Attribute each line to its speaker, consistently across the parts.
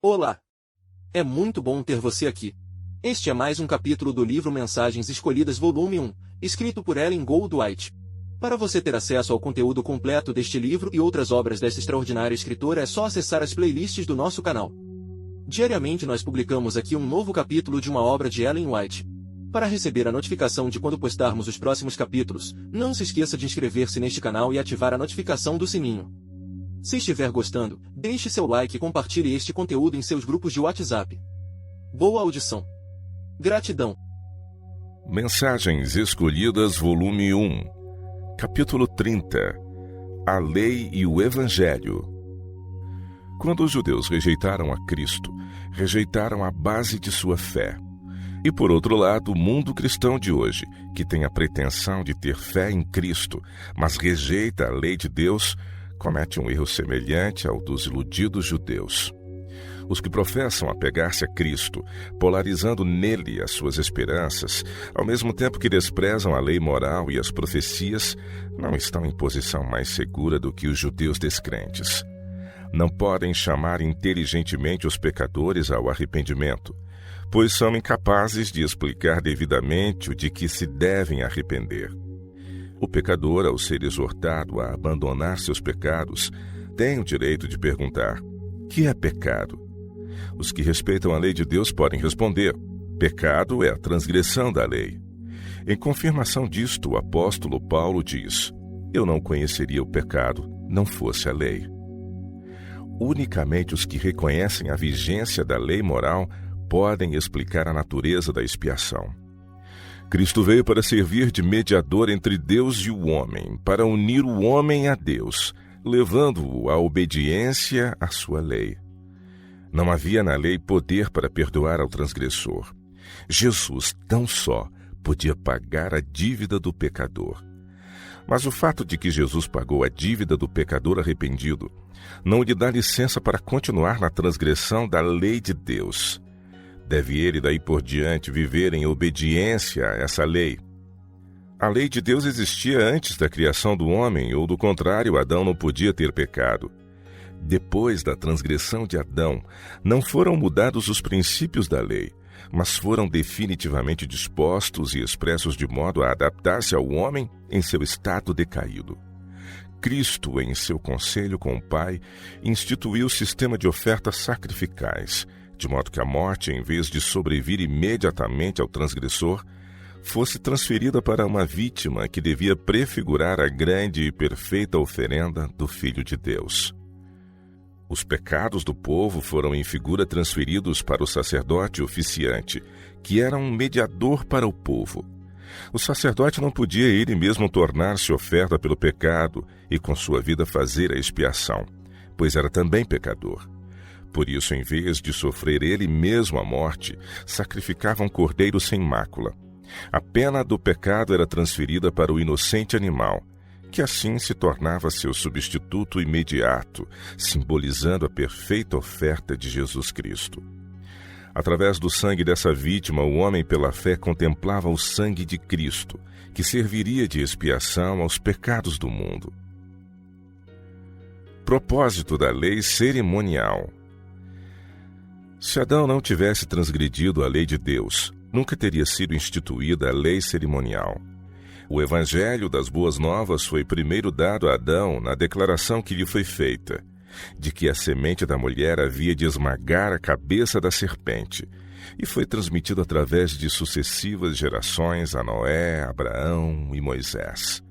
Speaker 1: Olá! É muito bom ter você aqui. Este é mais um capítulo do livro Mensagens Escolhidas Volume 1, escrito por Ellen Goldwhite. Para você ter acesso ao conteúdo completo deste livro e outras obras desta extraordinária escritora é só acessar as playlists do nosso canal. Diariamente nós publicamos aqui um novo capítulo de uma obra de Ellen White. Para receber a notificação de quando postarmos os próximos capítulos, não se esqueça de inscrever-se neste canal e ativar a notificação do sininho. Se estiver gostando, deixe seu like e compartilhe este conteúdo em seus grupos de WhatsApp. Boa audição. Gratidão.
Speaker 2: Mensagens Escolhidas, Volume 1, Capítulo 30. A Lei e o Evangelho. Quando os judeus rejeitaram a Cristo, rejeitaram a base de sua fé. E por outro lado, o mundo cristão de hoje, que tem a pretensão de ter fé em Cristo, mas rejeita a lei de Deus, comete um erro semelhante ao dos iludidos judeus. Os que professam apegar-se a Cristo, polarizando nele as suas esperanças, ao mesmo tempo que desprezam a lei moral e as profecias, não estão em posição mais segura do que os judeus descrentes. Não podem chamar inteligentemente os pecadores ao arrependimento, pois são incapazes de explicar devidamente o de que se devem arrepender. O pecador, ao ser exortado a abandonar seus pecados, tem o direito de perguntar: que é pecado? Os que respeitam a lei de Deus podem responder: pecado é a transgressão da lei. Em confirmação disto, o apóstolo Paulo diz: eu não conheceria o pecado, não fosse a lei. Unicamente os que reconhecem a vigência da lei moral podem explicar a natureza da expiação. Cristo veio para servir de mediador entre Deus e o homem, para unir o homem a Deus, levando-o à obediência à sua lei. Não havia na lei poder para perdoar ao transgressor. Jesus, tão só, podia pagar a dívida do pecador. Mas o fato de que Jesus pagou a dívida do pecador arrependido não lhe dá licença para continuar na transgressão da lei de Deus. Deve ele, daí por diante, viver em obediência a essa lei. A lei de Deus existia antes da criação do homem, ou do contrário, Adão não podia ter pecado. Depois da transgressão de Adão, não foram mudados os princípios da lei, mas foram definitivamente dispostos e expressos de modo a adaptar-se ao homem em seu estado decaído. Cristo, em seu conselho com o Pai, instituiu o sistema de ofertas sacrificais, de modo que a morte, em vez de sobrevir imediatamente ao transgressor, fosse transferida para uma vítima que devia prefigurar a grande e perfeita oferenda do Filho de Deus. Os pecados do povo foram em figura transferidos para o sacerdote oficiante, que era um mediador para o povo. O sacerdote não podia ele mesmo tornar-se oferta pelo pecado e com sua vida fazer a expiação, pois era também pecador. Por isso, em vez de sofrer ele mesmo a morte, sacrificava um cordeiro sem mácula. A pena do pecado era transferida para o inocente animal, que assim se tornava seu substituto imediato, simbolizando a perfeita oferta de Jesus Cristo. Através do sangue dessa vítima, o homem pela fé contemplava o sangue de Cristo, que serviria de expiação aos pecados do mundo. Propósito da lei cerimonial. Se Adão não tivesse transgredido a lei de Deus, nunca teria sido instituída a lei cerimonial. O Evangelho das Boas Novas foi primeiro dado a Adão na declaração que lhe foi feita, de que a semente da mulher havia de esmagar a cabeça da serpente, e foi transmitido através de sucessivas gerações a Noé, Abraão e Moisés.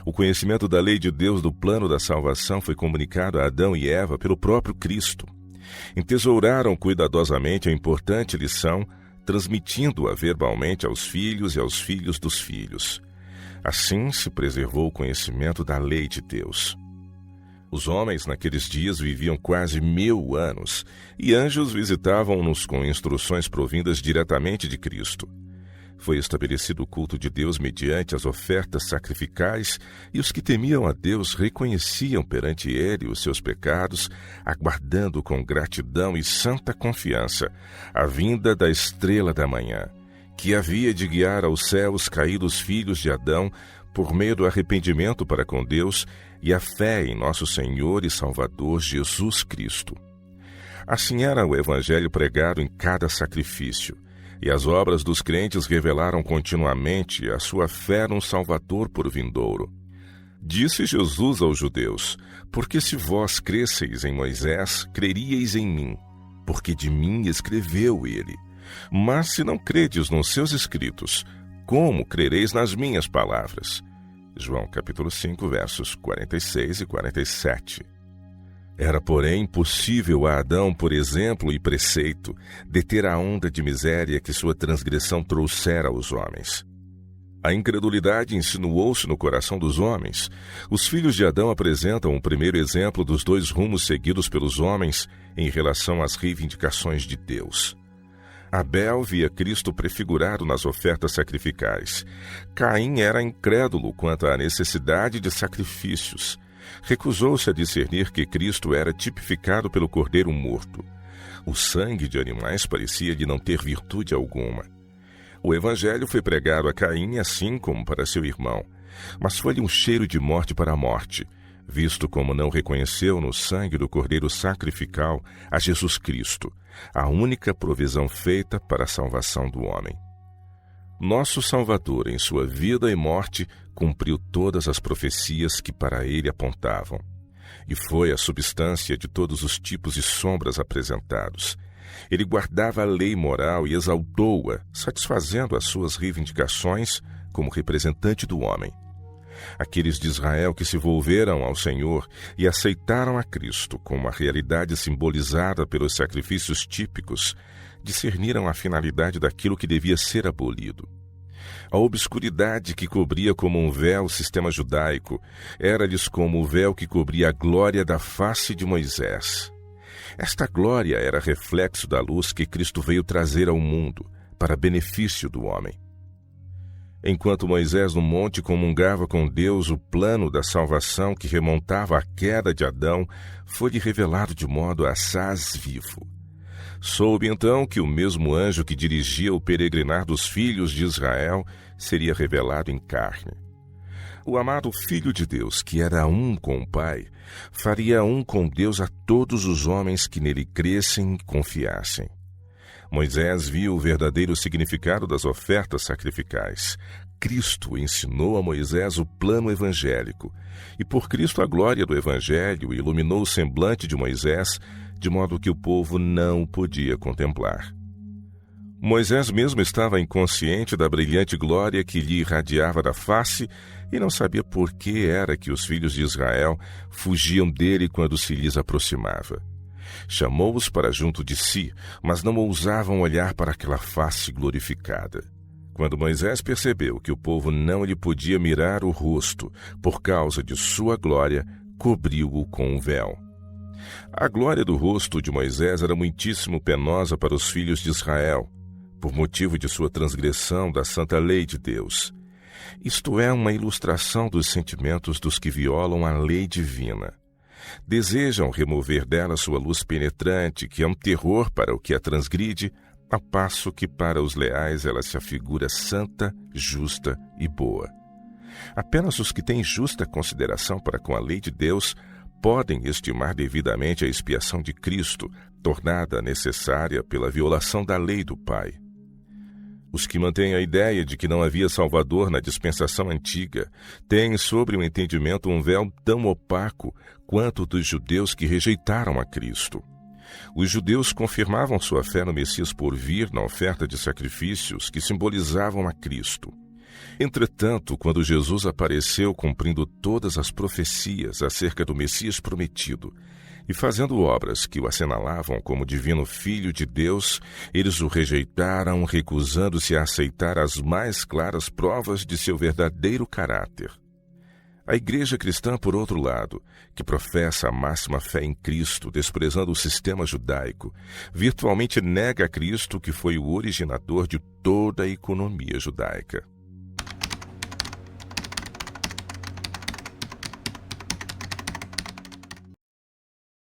Speaker 2: O conhecimento da lei de Deus do plano da salvação foi comunicado a Adão e Eva pelo próprio Cristo. Entesouraram cuidadosamente a importante lição, transmitindo-a verbalmente aos filhos e aos filhos dos filhos. Assim se preservou o conhecimento da lei de Deus. Os homens naqueles dias viviam quase 1000 anos, e anjos visitavam-nos com instruções provindas diretamente de Cristo. Foi estabelecido o culto de Deus mediante as ofertas sacrificais, e os que temiam a Deus reconheciam perante ele os seus pecados, aguardando com gratidão e santa confiança a vinda da estrela da manhã, que havia de guiar aos céus caídos filhos de Adão por meio do arrependimento para com Deus e a fé em nosso Senhor e Salvador Jesus Cristo. Assim era o evangelho pregado em cada sacrifício, e as obras dos crentes revelaram continuamente a sua fé num Salvador por vindouro. Disse Jesus aos judeus: porque se vós cresseis em Moisés, creríeis em mim, porque de mim escreveu ele. Mas se não credes nos seus escritos, como crereis nas minhas palavras? João capítulo 5, versos 46 e 47. Era, porém, possível a Adão, por exemplo e preceito, deter a onda de miséria que sua transgressão trouxera aos homens. A incredulidade insinuou-se no coração dos homens. Os filhos de Adão apresentam o primeiro exemplo dos dois rumos seguidos pelos homens em relação às reivindicações de Deus. Abel via Cristo prefigurado nas ofertas sacrificais. Caim era incrédulo quanto à necessidade de sacrifícios. Recusou-se a discernir que Cristo era tipificado pelo cordeiro morto. O sangue de animais parecia-lhe não ter virtude alguma. O evangelho foi pregado a Caim assim como para seu irmão, mas foi-lhe um cheiro de morte para a morte, visto como não reconheceu no sangue do cordeiro sacrificial a Jesus Cristo, a única provisão feita para a salvação do homem. Nosso Salvador, em sua vida e morte, cumpriu todas as profecias que para ele apontavam, e foi a substância de todos os tipos e sombras apresentados. Ele guardava a lei moral e exaltou-a, satisfazendo as suas reivindicações como representante do homem. Aqueles de Israel que se volveram ao Senhor e aceitaram a Cristo como a realidade simbolizada pelos sacrifícios típicos, discerniram a finalidade daquilo que devia ser abolido. A obscuridade que cobria como um véu o sistema judaico era-lhes como o véu que cobria a glória da face de Moisés. Esta glória era reflexo da luz que Cristo veio trazer ao mundo, para benefício do homem. Enquanto Moisés no monte comungava com Deus o plano da salvação que remontava à queda de Adão, foi-lhe revelado de modo assaz vivo. Soube então que o mesmo anjo que dirigia o peregrinar dos filhos de Israel seria revelado em carne. O amado Filho de Deus, que era um com o Pai, faria um com Deus a todos os homens que nele crescem e confiassem. Moisés viu o verdadeiro significado das ofertas sacrificais. Cristo ensinou a Moisés o plano evangélico, e por Cristo a glória do evangelho iluminou o semblante de Moisés, de modo que o povo não o podia contemplar. Moisés mesmo estava inconsciente da brilhante glória que lhe irradiava da face e não sabia por que era que os filhos de Israel fugiam dele quando se lhes aproximava. Chamou-os para junto de si, mas não ousavam olhar para aquela face glorificada. Quando Moisés percebeu que o povo não lhe podia mirar o rosto por causa de sua glória, cobriu-o com um véu. A glória do rosto de Moisés era muitíssimo penosa para os filhos de Israel, por motivo de sua transgressão da santa lei de Deus. Isto é uma ilustração dos sentimentos dos que violam a lei divina. Desejam remover dela sua luz penetrante, que é um terror para o que a transgride, a passo que para os leais ela se afigura santa, justa e boa. Apenas os que têm justa consideração para com a lei de Deus podem estimar devidamente a expiação de Cristo, tornada necessária pela violação da lei do Pai. Os que mantêm a ideia de que não havia Salvador na dispensação antiga têm sobre o entendimento um véu tão opaco quanto dos judeus que rejeitaram a Cristo. Os judeus confirmavam sua fé no Messias por vir na oferta de sacrifícios que simbolizavam a Cristo. Entretanto, quando Jesus apareceu cumprindo todas as profecias acerca do Messias prometido e fazendo obras que o assinalavam como divino Filho de Deus, eles o rejeitaram, recusando-se a aceitar as mais claras provas de seu verdadeiro caráter. A Igreja cristã, por outro lado, que professa a máxima fé em Cristo, desprezando o sistema judaico, virtualmente nega a Cristo, que foi o originador de toda a economia judaica.